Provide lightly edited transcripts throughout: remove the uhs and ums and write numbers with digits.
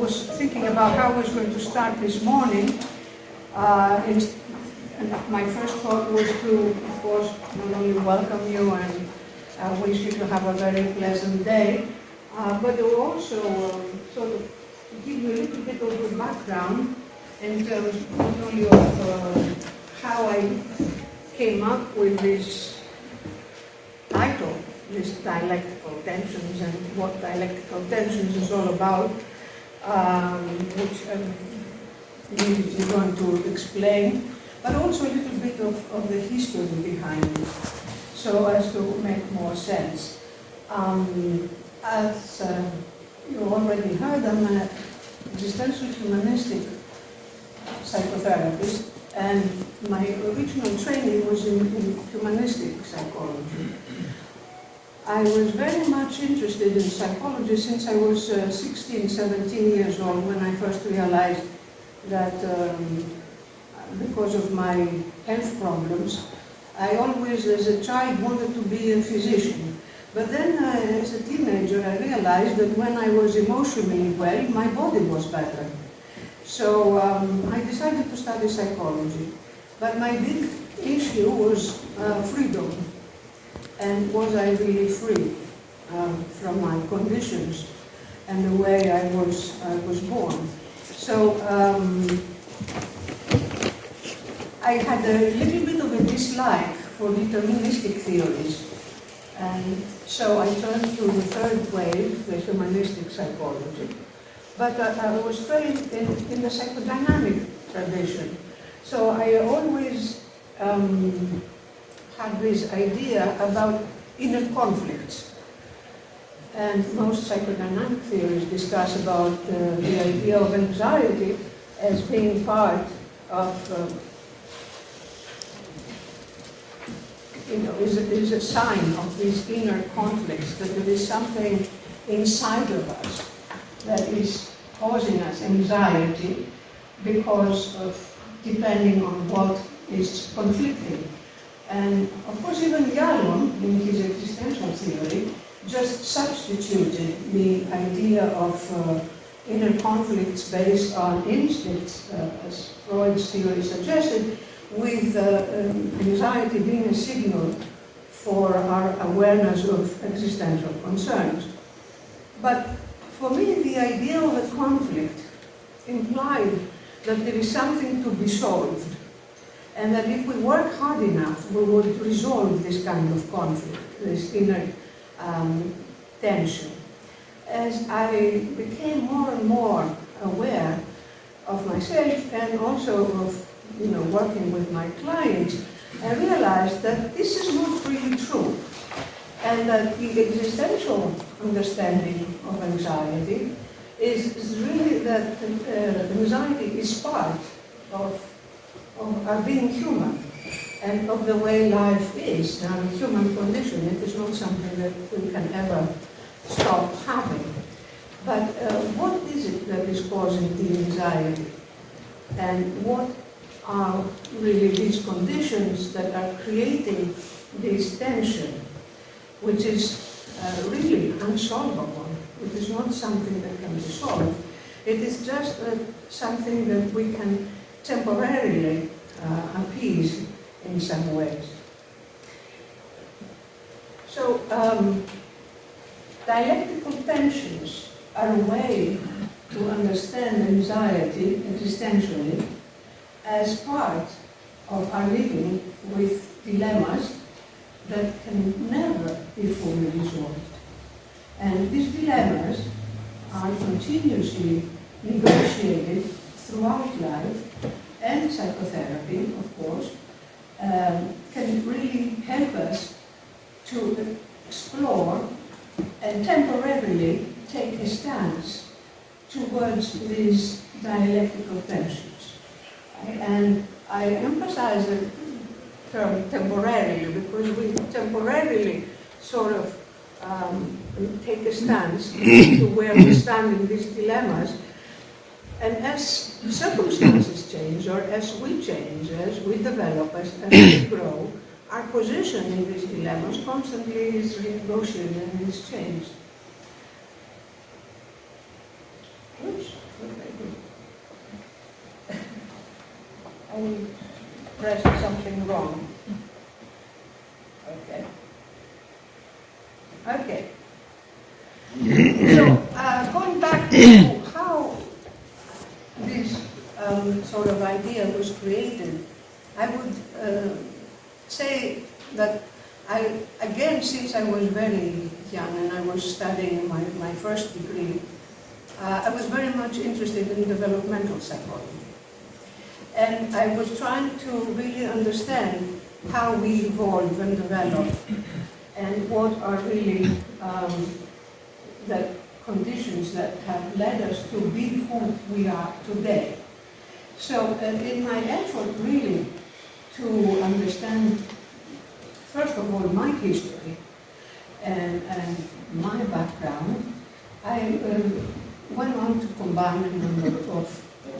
was thinking about how I was going to start this morning, and my first thought was to, of course, not only welcome you and wish you to have a very pleasant day, but also sort of give you a little bit of the background in terms not only of how I came up with this title, this Dialectical Tensions, and what Dialectical Tensions is all about, which I'm immediately going to explain, but also a little bit of the history behind it, so as to make more sense. As you already heard, I'm an existential humanistic psychotherapist, and my original training was in humanistic psychology. I was very much interested in psychology since I was 16, 17 years old, when I first realized that because of my health problems, I always, as a child, wanted to be a physician. But then, as a teenager, I realized that when I was emotionally well, my body was better. So I decided to study psychology. But my big issue was freedom. And was I really free from my conditions and the way I was born? So I had a little bit of a dislike for deterministic theories. And so I turned to the third wave, the humanistic psychology. But I was trained in the psychodynamic tradition. So I always had this idea about inner conflicts. And most psychodynamic theories discuss about the idea of anxiety as being part of is a sign of these inner conflicts, that there is something inside of us that is causing us anxiety because of depending on what is conflicting. And of course, even Jung, in his existential theory, just substituted the idea of inner conflicts based on instincts, as Freud's theory suggested, with anxiety being a signal for our awareness of existential concerns. But for me, the idea of a conflict implied that there is something to be solved, and that if we work hard enough, we would resolve this kind of conflict, this inner tension. As I became more and more aware of myself and also of working with my clients, I realized that this is not really true, and that the existential understanding of anxiety is really that anxiety is part of our being human and of the way life is, our human condition. It is not something that we can ever stop having. But what is it that is causing the anxiety? And what are really these conditions that are creating this tension, which is really unsolvable? It is not something that can be solved. It is just something that we can temporarily appease in some ways. So, dialectical tensions are a way to understand anxiety existentially as part of our living with dilemmas that can never be fully resolved. And these dilemmas are continuously negotiated throughout life, and psychotherapy, of course, can really help us to explore and temporarily take a stance towards these dialectical tensions. And I emphasize the term temporarily because we temporarily sort of take a stance to where we stand in these dilemmas. And as circumstances change, or as we change, as we develop, as we grow, our position in these dilemmas constantly is renegotiated and is changed. Oops, what did I do? I pressed something wrong. Okay. Okay. So, going back to how this sort of idea was created, I would say that again, since I was very young and I was studying my first degree, I was very much interested in developmental psychology. And I was trying to really understand how we evolve and develop and what are really the conditions that have led us to be who we are today. So in my effort really to understand, first of all, my history and my background, I went on to combine a number of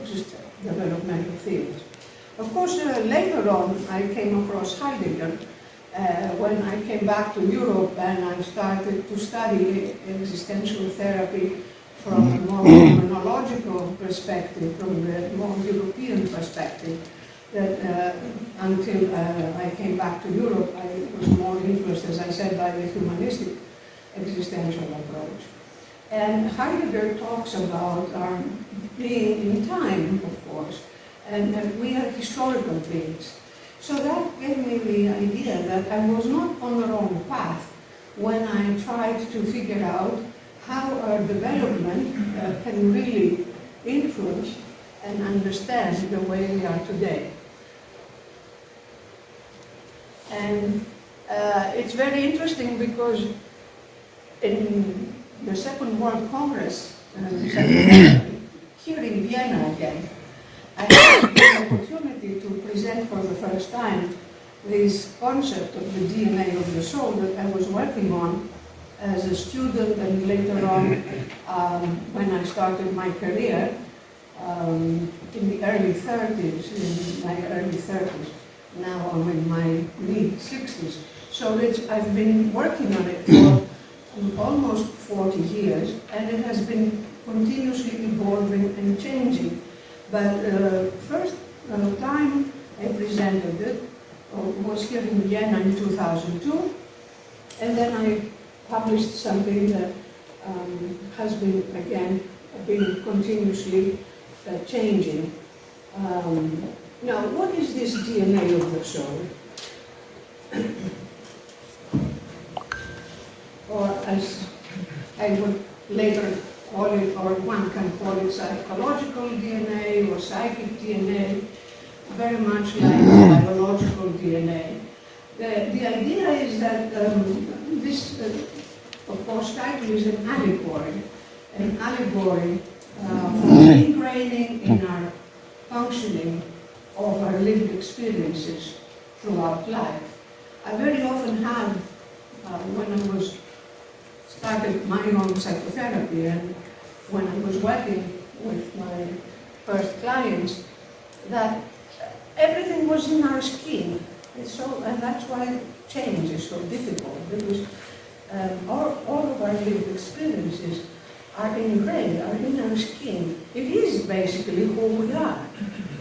just developmental theories. Of course, later on, I came across Heidegger when I came back to Europe and I started to study existential therapy from a more phenomenological perspective, from the more European perspective. That until I came back to Europe, I was more influenced, as I said, by the humanistic existential approach. And Heidegger talks about our being in time, of course, and that we are historical beings. So that gave me the idea that I was not on the wrong path when I tried to figure out how our development can really influence and understand the way we are today. And it's very interesting because in the Second World Congress, here in Vienna again, I had the opportunity to present for the first time this concept of the DNA of the soul that I was working on as a student and later on when I started my career in the early 30s, in my early 30s. Now I'm in my mid-60s. So I've been working on it for almost 40 years, and it has been continuously evolving and changing. But first time I presented it was here in Vienna in 2002, and then I published something that has been, again, continuously changing. Now, what is this DNA of the soul? Or as I would later call it, or one can call it psychological DNA or psychic DNA, very much like biological DNA. The idea is that this, of course, title is an allegory for ingraining in our functioning of our lived experiences throughout life. I very often had, when I started my own psychotherapy and when I was working with my first clients, that everything was in our skin. And that's why change is so difficult, because all of our lived experiences are ingrained, are in our skin. It is basically who we are.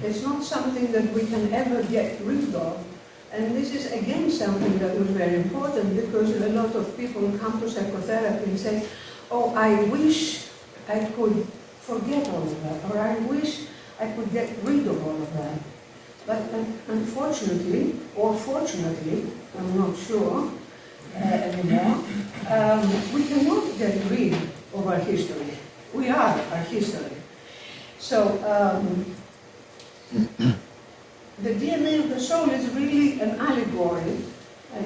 It's not something that we can ever get rid of. And this is again something that was very important, because a lot of people come to psychotherapy and say, oh, I wish I could forget all of that, or I wish I could get rid of all of that. But unfortunately, or fortunately, I'm not sure anymore, we cannot get rid of our history. We are our history. So the DNA of the soul is really an allegory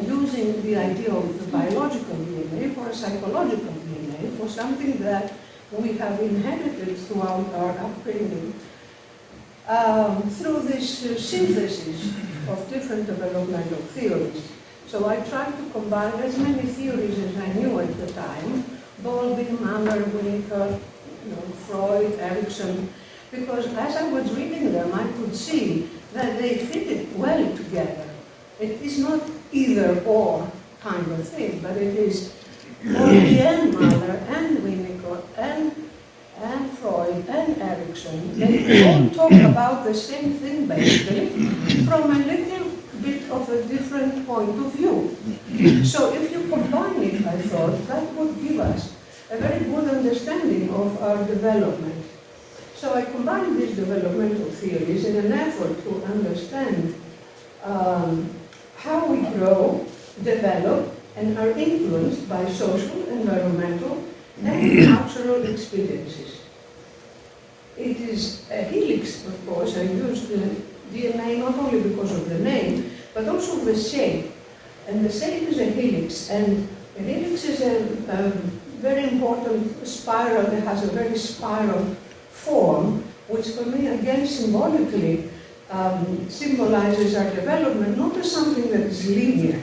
using the idea of the biological DNA for a psychological DNA, for something that we have inherited throughout our upbringing. Through this synthesis of different developmental theories. So I tried to combine as many theories as I knew at the time, Baldwin, Mahler, Winnicott, Freud, Erikson, because as I was reading them, I could see that they fitted well together. It is not either or kind of thing, but it is Baldwin and Mahler and Winnicott and Freud fiction, they all talk about the same thing basically from a little bit of a different point of view. So if you combine it, I thought, that would give us a very good understanding of our development. So I combined these developmental theories in an effort to understand how we grow, develop, and are influenced by social, environmental, and cultural experiences. It is a helix, of course. I used the DNA not only because of the name, but also the shape. And the shape is a helix, and a helix is a very important spiral that has a very spiral form, which for me, again, symbolically symbolizes our development, not as something that is linear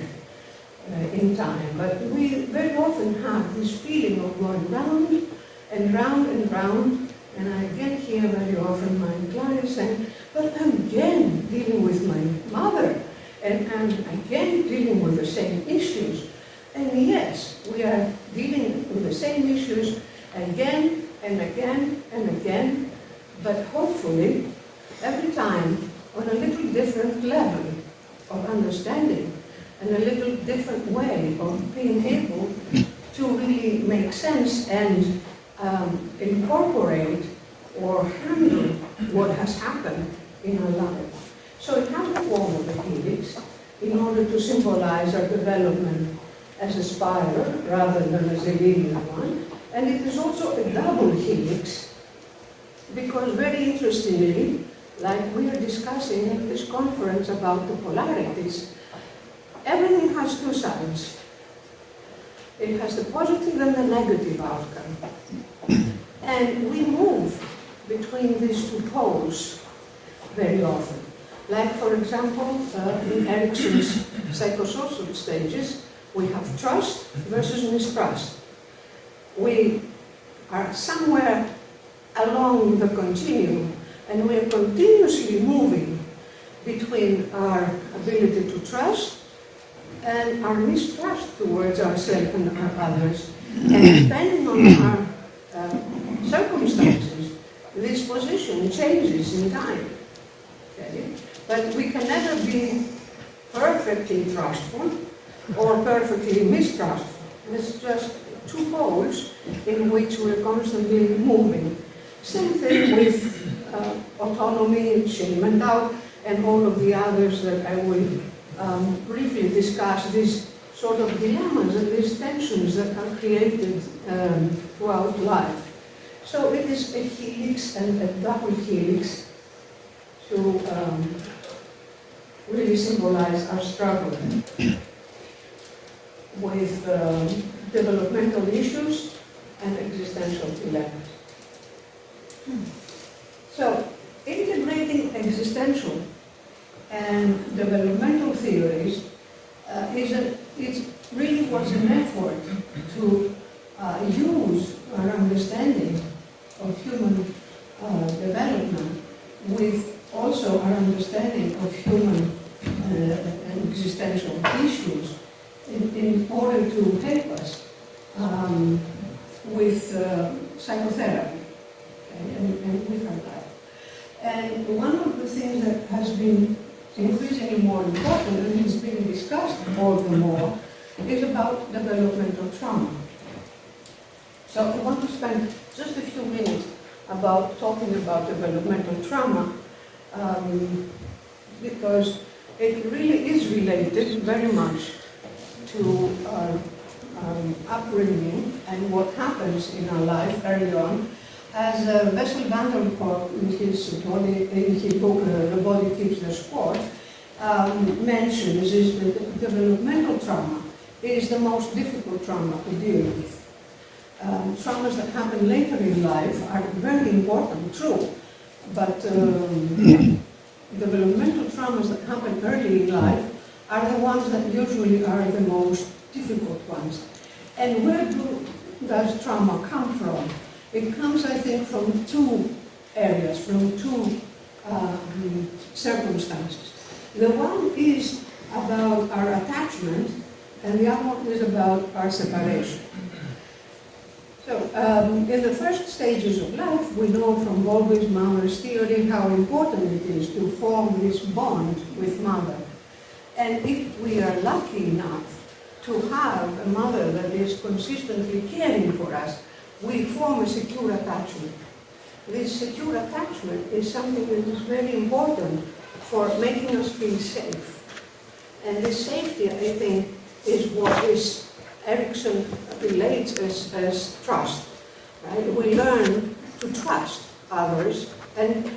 in time, but we very often have this feeling of going round and round and round, and I again hear very often my clients saying, but I'm again dealing with my mother, and I'm again dealing with the same issues. And yes, we are dealing with the same issues again and again and again, but hopefully every time on a little different level of understanding and a little different way of being able to really make sense and incorporate or handle what has happened in our life. So it has the form of a helix in order to symbolize our development as a spiral rather than as a linear one. And it is also a double helix because, very interestingly, like we are discussing at this conference about the polarities, everything has two sides. It has the positive and the negative outcome. And we move between these two poles very often. Like, for example, in Erickson's psychosocial stages, we have trust versus mistrust. We are somewhere along the continuum, and we are continuously moving between our ability to trust and our mistrust towards ourselves and our others. And depending on our circumstances, this position changes in time. Okay? But we can never be perfectly trustful or perfectly mistrustful. It's just two poles in which we're constantly moving. Same thing with autonomy and shame and doubt and all of the others that I will briefly discuss, these sort of dilemmas and these tensions that are created throughout life. So it is a helix and a double helix to really symbolize our struggle with developmental issues and existential dilemmas. So, integrating existential and developmental theories it really was an effort to use our understanding of human development with also our understanding of human and existential issues in order to help us with psychotherapy and with our life. And one of the things that has been increasingly more important and is being discussed all the more is about developmental trauma. So I want to spend just a few minutes about talking about developmental trauma because it really is related very much to our upbringing and what happens in our life early on. As Bessel van der Kolk in his book, The Body Keeps the Score, mentions is that developmental trauma is the most difficult trauma to deal with. Traumas that happen later in life are very important, true, but developmental traumas that happen early in life are the ones that usually are the most difficult ones. And where does trauma come from? It comes, I think, from two areas, from two circumstances. The one is about our attachment, and the other one is about our separation. So, in the first stages of life, we know from Bowlby's mother's theory how important it is to form this bond with mother. And if we are lucky enough to have a mother that is consistently caring for us, we form a secure attachment. This secure attachment is something that is very important for making us feel safe. And this safety, I think, is what Erickson relates as trust. Right? We learn to trust others and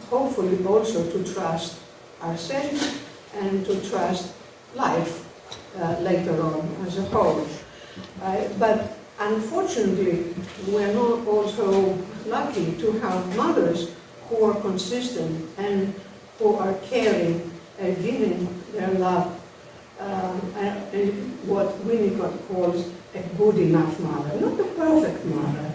hopefully also to trust ourselves and to trust life later on as a whole. But unfortunately, we're not also lucky to have mothers who are consistent and who are caring and giving their love, and what Winnicott calls a good enough mother, not a perfect mother,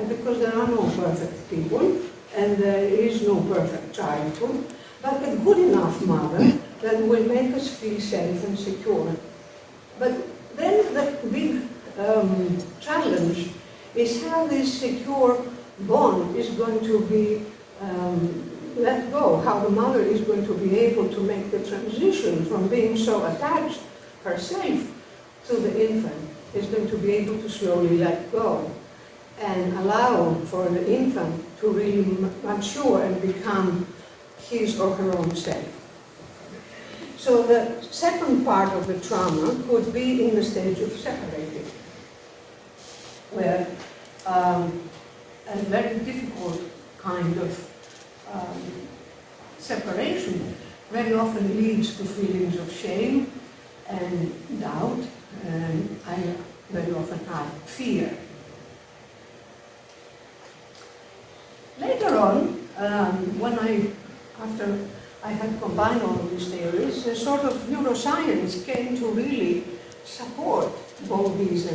because there are no perfect people and there is no perfect childhood, but a good enough mother that will make us feel safe and secure. But then the big challenge is how this secure bond is going to be let go, how the mother is going to be able to make the transition from being so attached herself to the infant, is going to be able to slowly let go and allow for the infant to really mature and become his or her own self. So the second part of the trauma could be in the stage of separating, where a very difficult kind of separation very often leads to feelings of shame and doubt, and I very often have fear. Later on, after I had combined all of these theories, a sort of neuroscience came to really support Bowlby's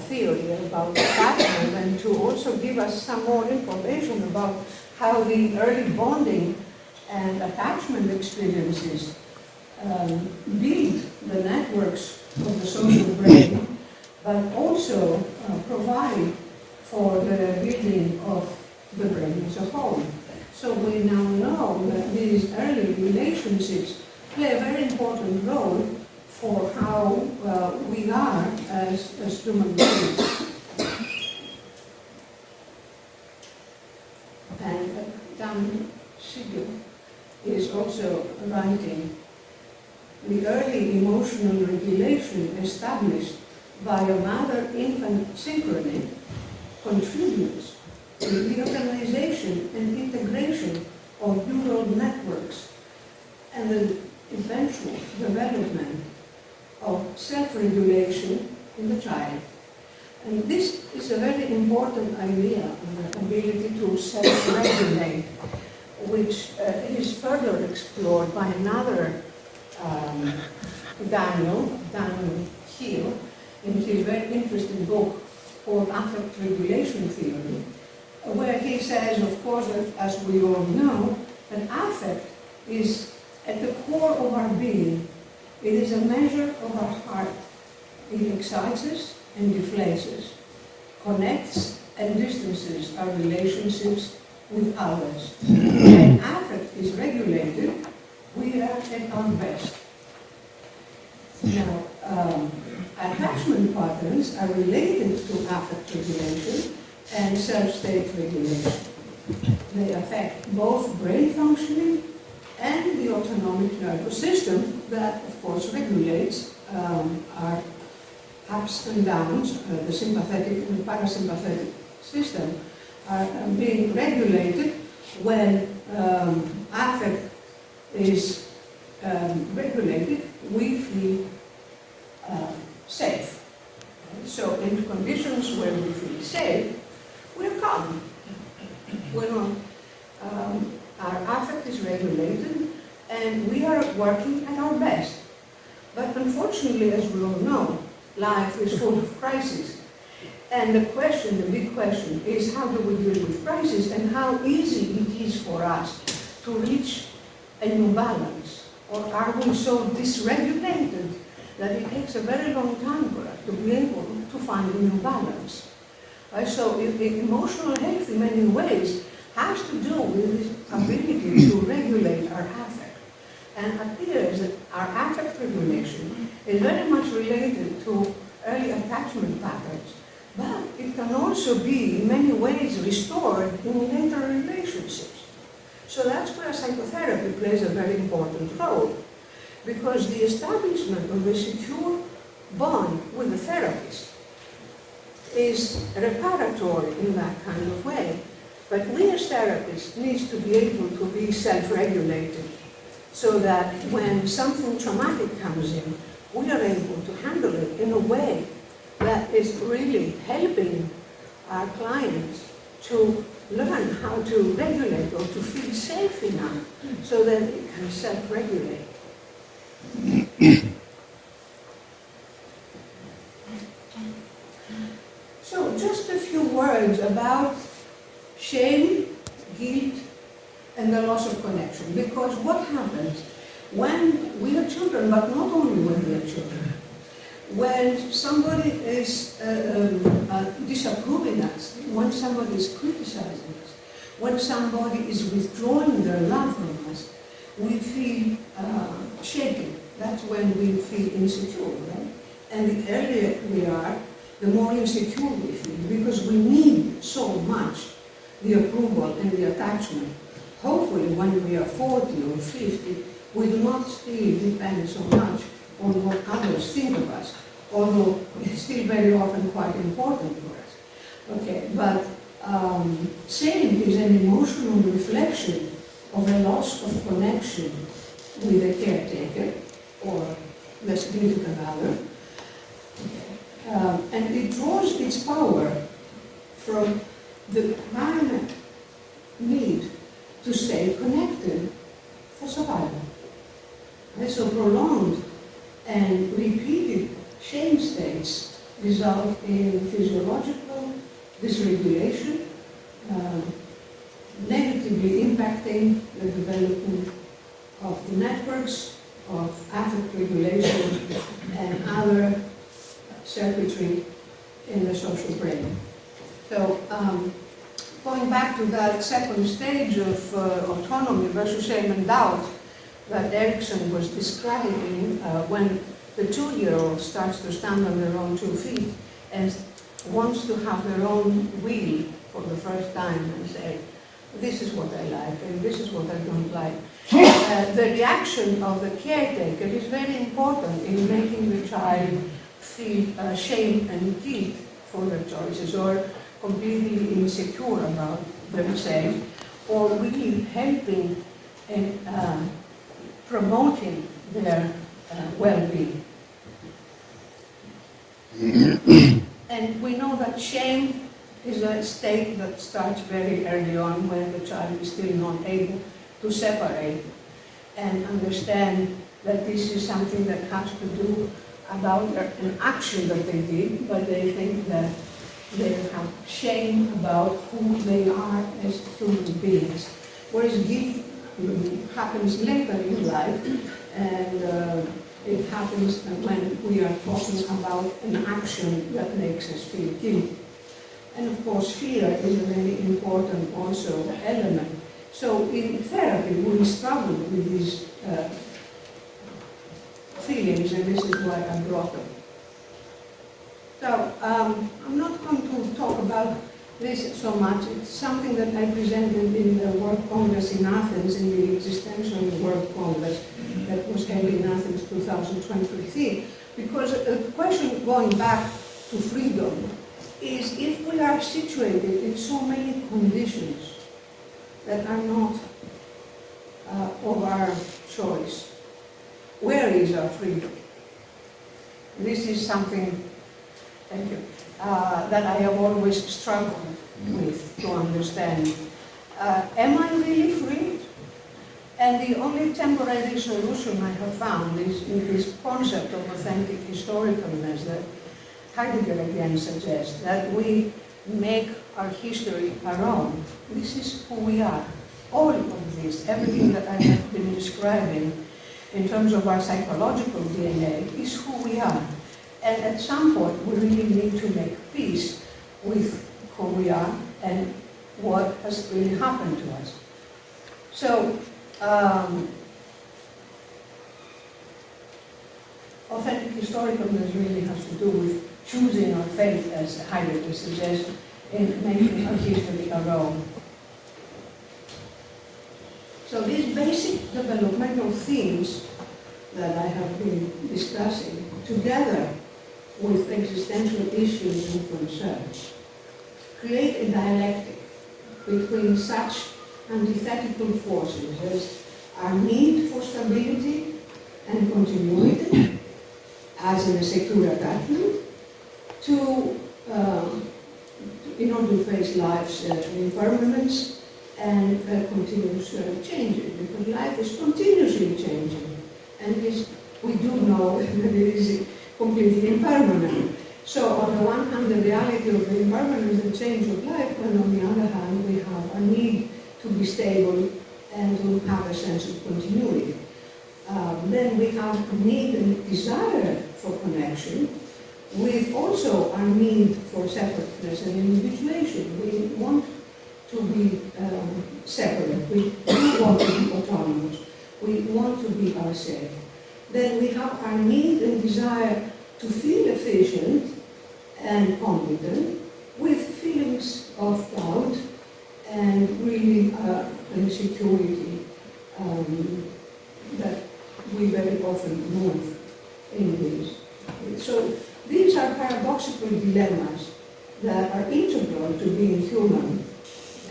theory about attachment and to also give us some more information about how the early bonding and attachment experiences build the networks of the social brain, but also provide for the building of the brain as a whole. So we now know that these early relationships play a very important role for how we are as human beings. And Dan Siegel is also writing, the early emotional regulation established by a mother-infant synchrony contributes to the organization and integration of neural networks and the eventual development of self-regulation in the child. And this is a very important idea, the ability to self-regulate, which is further explored by another Daniel Hill, in his very interesting book called Affect Regulation Theory, where he says, of course, that, as we all know, that affect is at the core of our being. It is a measure of our heart. It excites us and deflates us, connects and distances our relationships with others. When affect is regulated, we are at our best. Now, attachment patterns are related to affect regulation and self-state regulation. They affect both brain functioning and the autonomic nervous system that, of course, regulates our ups and downs. The sympathetic and parasympathetic system are being regulated when affect is regulated. We feel safe. So in conditions where we feel safe, we're calm. We're not, our affect is regulated and we are working at our best. But unfortunately, as we all know, life is full of crises. And the big question is, how do we deal with crisis and how easy it is for us to reach a new balance? Or are we so dysregulated that it takes a very long time for us to be able to find a new balance. So emotional health in many ways has to do with this ability to regulate our affect. And it appears that our affect regulation is very much related to early attachment patterns, but it can also be in many ways restored in later relationships. So that's where psychotherapy plays a very important role, because the establishment of a secure bond with the therapist is reparatory in that kind of way. But we as therapists need to be able to be self-regulated so that when something traumatic comes in, we are able to handle it in a way that is really helping our clients to learn how to regulate or to feel safe enough so that they can self-regulate. So just a few words about shame, guilt, and the loss of connection. Because what happens when we are children, but not only when we are children, when somebody is disapproving us, when somebody is criticizing us, when somebody is withdrawing their love from us, we feel shaken. That's when we feel insecure, right? And the earlier we are, the more insecure we feel, because we need so much the approval and the attachment. Hopefully when we are 40 or 50, we do not still depend so much on what others think of us, although it's still very often quite important for us. Okay, but shame is an emotional reflection of a loss of connection with a caretaker or the significant other. And it draws its power from the primary need to stay connected for survival. And so prolonged and repeated shame states result in physiological dysregulation, negatively impacting the development of the networks of affect regulation and other circuitry in the social brain. So going back to that second stage of autonomy versus shame and doubt that Erickson was describing when the 2-year-old starts to stand on their own 2 feet and wants to have their own will for the first time and say, this is what I like and this is what I don't like. The reaction of the caretaker is very important in making the child feel shame and guilt for their choices, or completely insecure about themselves, or really helping and promoting their well-being. And we know that shame is a state that starts very early on when the child is still not able to separate and understand that this is something that has to do about an action that they did, but they think that they have shame about who they are as human beings. Whereas guilt happens later in life, and it happens when we are talking about an action that makes us feel guilty. And of course, fear is a very important also element. So in therapy, we struggle with these feelings, and this is why I brought them. So I'm not going to talk about this so much. It's something that I presented in the World Congress in Athens, in the Existential World Congress that was held in Athens 2023. Because the question going back to freedom is, if we are situated in so many conditions that are not of our choice, where is our freedom? This is something, thank you, that I have always struggled with to understand. Am I really free? And the only temporary solution I have found is in this concept of authentic historicalness that Heidegger again suggests, that we make our history our own. This is who we are. All of this, everything that I have been describing in terms of our psychological DNA, is who we are. And at some point, we really need to make peace with who we are and what has really happened to us. So, authentic historicalness really has to do with choosing our faith, as Heidegger suggests, in making our history our own. So these basic developmental themes that I have been discussing, together with existential issues and concerns, create a dialectic between such antithetical forces as our need for stability and continuity, as in a secure attachment, in order to face life's impermanence and continuous changes, because life is continuously changing, and we do know that it is completely impermanent. So on the one hand, the reality of the impermanence and change of life, and on the other hand, we have a need to be stable and to have a sense of continuity. Then we have a need and desire for connection, with also our need for separateness and individuation. We want to be separate, we want to be autonomous, we want to be ourselves. Then we have our need and desire to feel efficient and competent, with feelings of doubt and really insecurity that we very often move in these. So these are paradoxical dilemmas that are integral to being human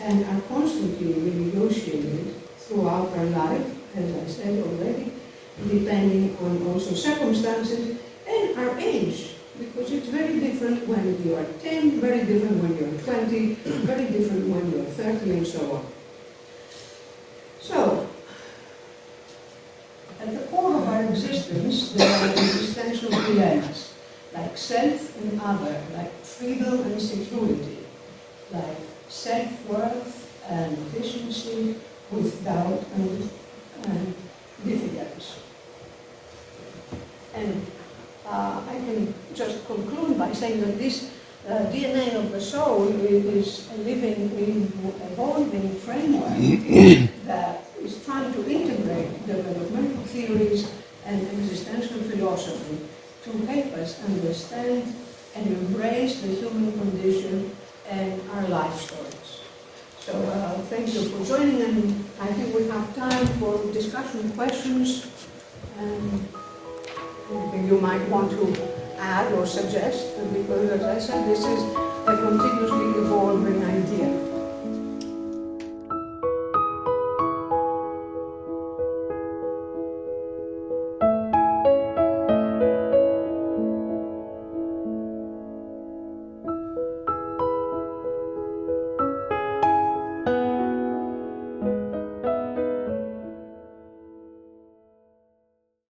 and are constantly renegotiated throughout our life, as I said already, depending on also circumstances and our age, because it's very different when you are 10, very different when you're 20, very different when you're 30, and so on. So, at the core of our existence, there are existential dilemmas, like self and other, like freedom and security, like self-worth and efficiency, with doubt and diffidence. And I can just conclude by saying that this DNA of the soul is a living, evolving framework that is trying to integrate developmental theories and existential philosophy to help us understand and embrace the human condition and our life stories. So thank you for joining, and I think we have time for discussion, questions, and anything you might want to add or suggest, because as I said, this is a continuously evolving idea.